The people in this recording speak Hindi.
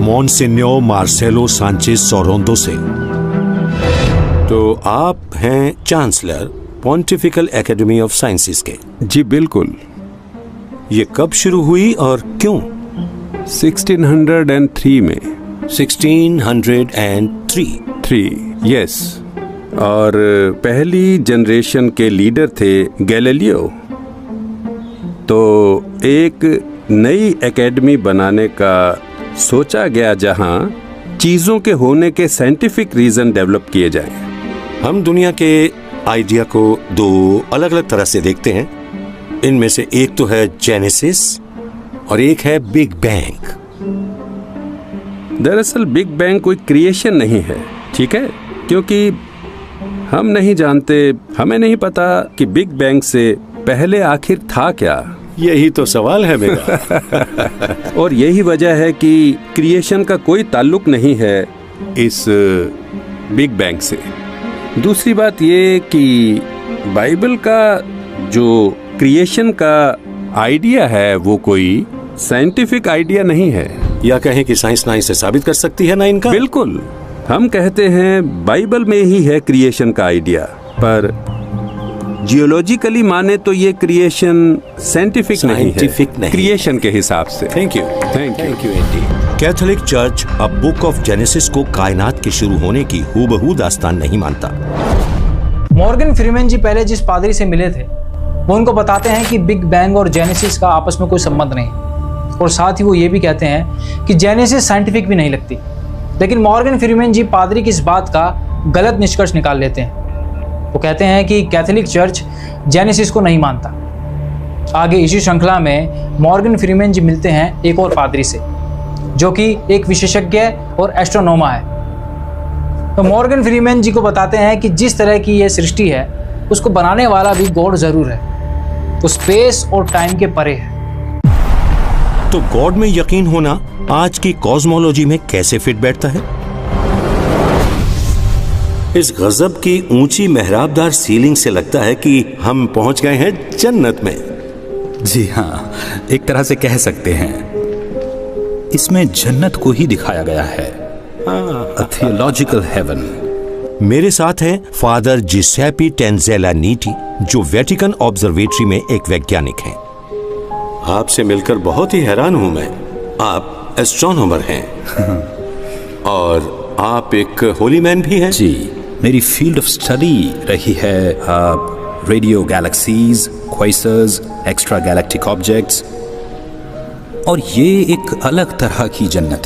मॉन्सिन्योर मार्सेलो सांचेज सोरोंदो से। तो आप हैं chancellor pontifical academy of sciences के? जी बिल्कुल। ये कब शुरू हुई और क्यों? 1603 में। 1603? यस। और पहली जनरेशन के लीडर थे गैलीलियो। तो एक नई एकेडमी बनाने का सोचा गया जहां चीजों के होने के साइंटिफिक रीजन डेवलप किए जाएं। हम दुनिया के आइडिया को दो अलग अलग तरह से देखते हैं। इनमें से एक तो है जेनेसिस और एक है बिग बैंग। दरअसल बिग बैंग कोई क्रिएशन नहीं है, ठीक है? क्योंकि हम नहीं जानते, हमें नहीं पता कि बिग बैंग से पहले आखिर था क्या। यही तो सवाल है मेरा। और यही वजह है कि क्रिएशन का कोई ताल्लुक नहीं है इस बिग बैंग से। दूसरी बात ये कि बाइबल का जो क्रिएशन का आइडिया है वो कोई साइंटिफिक आइडिया नहीं है। या कहें कि साइंस ना इसे साबित कर सकती है ना इनका। बिल्कुल, हम कहते हैं बाइबल में ही है क्रिएशन का आइडिया, पर जियोलॉजिकली माने तो ये क्रिएशन साइंटिफिक नहीं है क्रिएशन के हिसाब से। Thank you Andy. Catholic church अब बुक ऑफ जेनेसिस को कायनात के शुरू होने की हूबहू दास्तान नहीं मानता। मॉर्गन फ्रीमैन जी पहले जिस पादरी से मिले थे वो उनको बताते हैं कि बिग बैंग और जेनेसिस का आपस में कोई संबंध नहीं, और साथ ही वो ये भी कहते हैं कि जेनेसिस साइंटिफिक भी नहीं लगती। लेकिन मॉर्गन फ्रीमैन जी पादरी की इस बात का गलत निष्कर्ष निकाल लेते हैं। वो कहते हैं कि कैथोलिक चर्च जेनेसिस को नहीं मानता। आगे इसी श्रृंखला में मॉर्गन फ्रीमैन जी मिलते हैं एक और पादरी से जो कि एक विशेषज्ञ और एस्ट्रोनोमा है। तो मॉर्गन फ्रीमैन जी को बताते हैं कि जिस तरह की ये सृष्टि है उसको बनाने वाला भी गॉड जरूर है, तो स्पेस और टाइम के परे है। तो गॉड में यकीन होना आज की कॉस्मोलॉजी में कैसे फिट बैठता है? इस गजब की ऊंची मेहराबदार सीलिंग से लगता है कि हम पहुंच गए हैं जन्नत में। जी हाँ, एक तरह से कह सकते हैं। इसमें जन्नत को ही दिखाया गया है, a theological heaven। मेरे साथ हैं फादर जिसेपी टेंजेलानीटी, जो वेटिकन ऑब्जर्वेटरी में एक वैज्ञानिक हैं। आपसे मिलकर बहुत ही हैरान हूं मैं। आप एस्ट्रोनॉमर हैं और आप एक होली मैन भी हैं। जी, मेरी फील्ड ऑफ स्टडी रही है radio galaxies, quasars, extra galactic objects, और ये एक अलग तरह की जन्नत है।